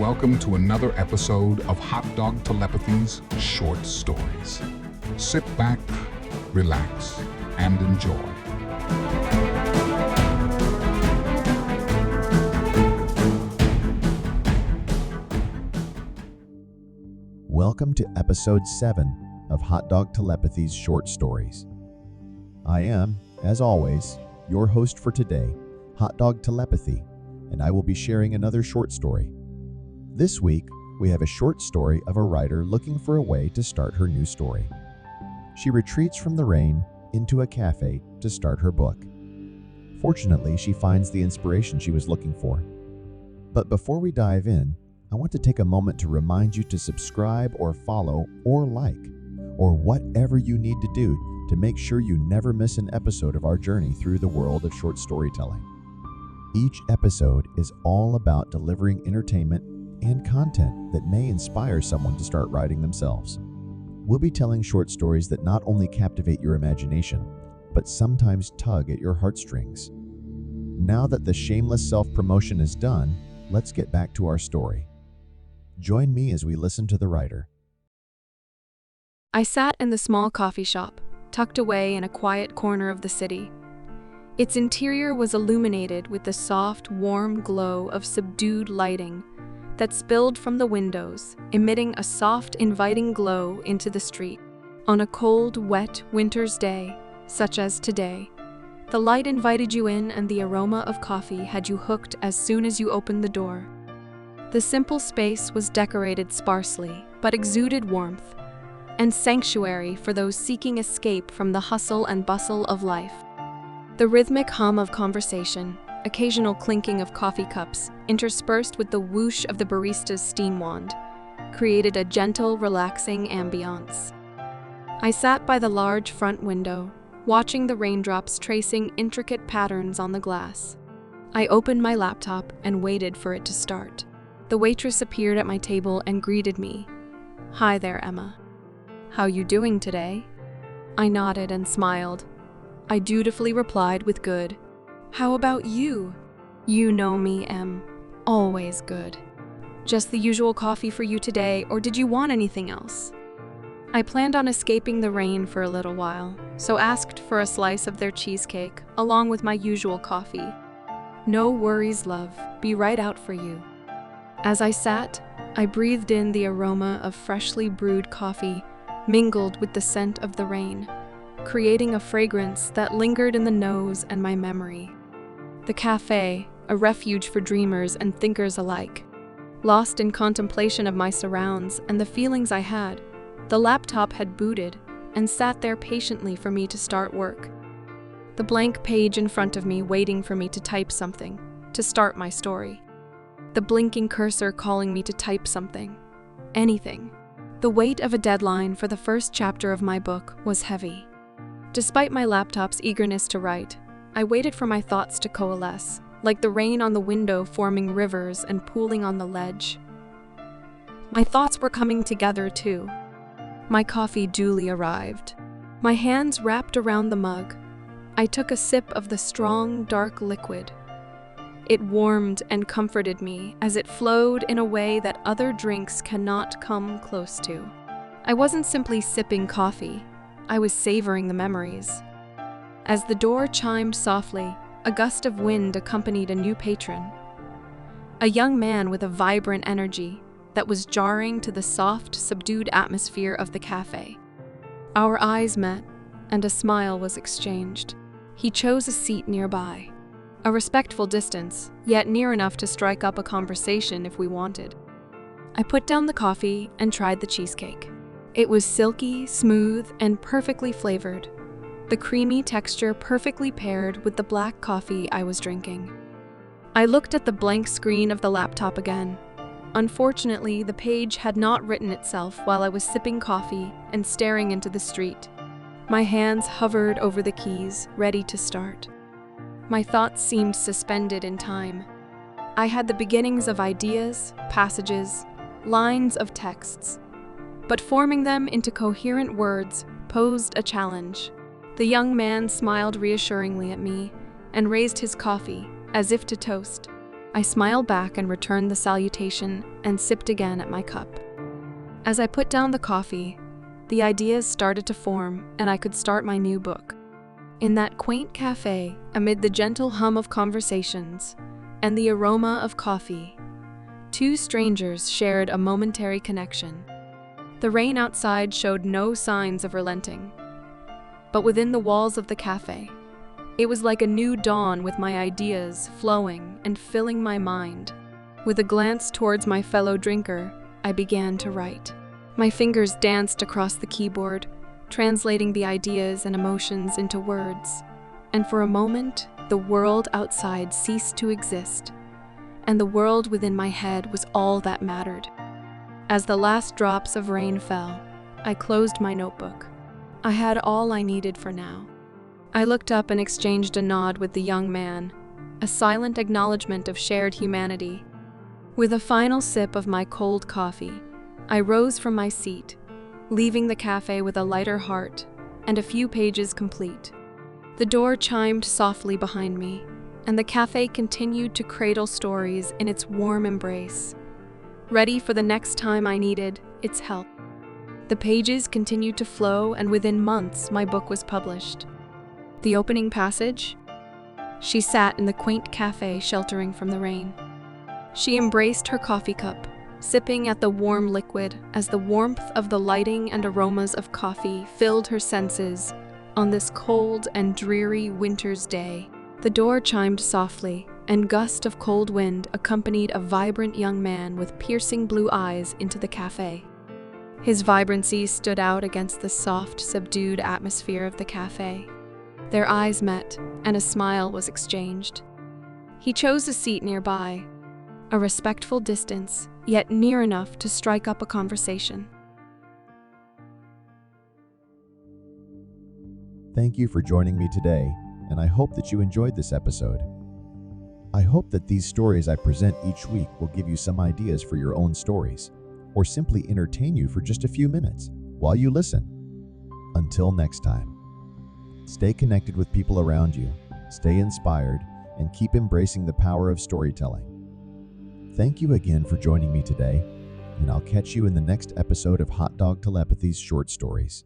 welcome to another episode of Hot Dog Telepathy's Short Stories. Sit back, relax, and enjoy. Welcome to episode 7 of Hot Dog Telepathy's Short Stories. I am, as always, your host for today, Hot Dog Telepathy, and I will be sharing another short story. This week, we have a short story of a writer looking for a way to start her new story. She retreats from the rain into a cafe to start her book. Fortunately, she finds the inspiration she was looking for. But before we dive in, I want to take a moment to remind you to subscribe or follow or like, or whatever you need to do to make sure you never miss an episode of our journey through the world of short storytelling. Each episode is all about delivering entertainment and content that may inspire someone to start writing themselves. We'll be telling short stories that not only captivate your imagination, but sometimes tug at your heartstrings. Now that the shameless self-promotion is done, let's get back to our story. Join me as we listen to the writer. I sat in the small coffee shop, tucked away in a quiet corner of the city. Its interior was illuminated with the soft, warm glow of subdued lighting that spilled from the windows, emitting a soft, inviting glow into the street. On a cold, wet winter's day, such as today, the light invited you in and the aroma of coffee had you hooked as soon as you opened the door. The simple space was decorated sparsely, but exuded warmth and sanctuary for those seeking escape from the hustle and bustle of life. The rhythmic hum of conversation, occasional clinking of coffee cups, interspersed with the whoosh of the barista's steam wand, created a gentle, relaxing ambiance. I sat by the large front window, watching the raindrops tracing intricate patterns on the glass. I opened my laptop and waited for it to start. The waitress appeared at my table and greeted me. "Hi there, Emma. How you doing today?" I nodded and smiled. I dutifully replied with good. "How about you?" "You know me, Em. Always good. Just the usual coffee for you today, or did you want anything else?" I planned on escaping the rain for a little while, so asked for a slice of their cheesecake, along with my usual coffee. "No worries, love. Be right out for you." As I sat, I breathed in the aroma of freshly brewed coffee, mingled with the scent of the rain, creating a fragrance that lingered in the nose and my memory. The cafe, a refuge for dreamers and thinkers alike. Lost in contemplation of my surrounds and the feelings I had, the laptop had booted and sat there patiently for me to start work. The blank page in front of me waiting for me to type something, to start my story. The blinking cursor calling me to type something. Anything. The weight of a deadline for the first chapter of my book was heavy. Despite my laptop's eagerness to write, I waited for my thoughts to coalesce, like the rain on the window forming rivers and pooling on the ledge. My thoughts were coming together too. My coffee duly arrived. My hands wrapped around the mug. I took a sip of the strong, dark liquid. It warmed and comforted me as it flowed in a way that other drinks cannot come close to. I wasn't simply sipping coffee. I was savoring the memories. As the door chimed softly, a gust of wind accompanied a new patron. A young man with a vibrant energy that was jarring to the soft, subdued atmosphere of the cafe. Our eyes met, and a smile was exchanged. He chose a seat nearby. A respectful distance, yet near enough to strike up a conversation if we wanted. I put down the coffee and tried the cheesecake. It was silky, smooth, and perfectly flavored. The creamy texture perfectly paired with the black coffee I was drinking. I looked at the blank screen of the laptop again. Unfortunately, the page had not written itself while I was sipping coffee and staring into the street. My hands hovered over the keys, ready to start. My thoughts seemed suspended in time. I had the beginnings of ideas, passages, lines of texts, but forming them into coherent words posed a challenge. The young man smiled reassuringly at me and raised his coffee, as if to toast. I smiled back and returned the salutation and sipped again at my cup. As I put down the coffee, the ideas started to form and I could start my new book. In that quaint cafe, amid the gentle hum of conversations and the aroma of coffee, two strangers shared a momentary connection. The rain outside showed no signs of relenting, but within the walls of the cafe, it was like a new dawn with my ideas flowing and filling my mind. With a glance towards my fellow drinker, I began to write. My fingers danced across the keyboard, translating the ideas and emotions into words. And for a moment, the world outside ceased to exist, and the world within my head was all that mattered. As the last drops of rain fell, I closed my notebook. I had all I needed for now. I looked up and exchanged a nod with the young man, a silent acknowledgement of shared humanity. With a final sip of my cold coffee, I rose from my seat, leaving the cafe with a lighter heart and a few pages complete. The door chimed softly behind me, and the cafe continued to cradle stories in its warm embrace, ready for the next time I needed its help. The pages continued to flow, and within months my book was published. The opening passage? She sat in the quaint cafe, sheltering from the rain. She embraced her coffee cup, sipping at the warm liquid as the warmth of the lighting and aromas of coffee filled her senses on this cold and dreary winter's day. The door chimed softly, and a gust of cold wind accompanied a vibrant young man with piercing blue eyes into the cafe. His vibrancy stood out against the soft, subdued atmosphere of the cafe. Their eyes met, and a smile was exchanged. He chose a seat nearby, a respectful distance, yet near enough to strike up a conversation. Thank you for joining me today, and I hope that you enjoyed this episode. I hope that these stories I present each week will give you some ideas for your own stories, or simply entertain you for just a few minutes while you listen. Until next time, stay connected with people around you, stay inspired, and keep embracing the power of storytelling. Thank you again for joining me today, and I'll catch you in the next episode of Hot Dog Telepathy's Short Stories.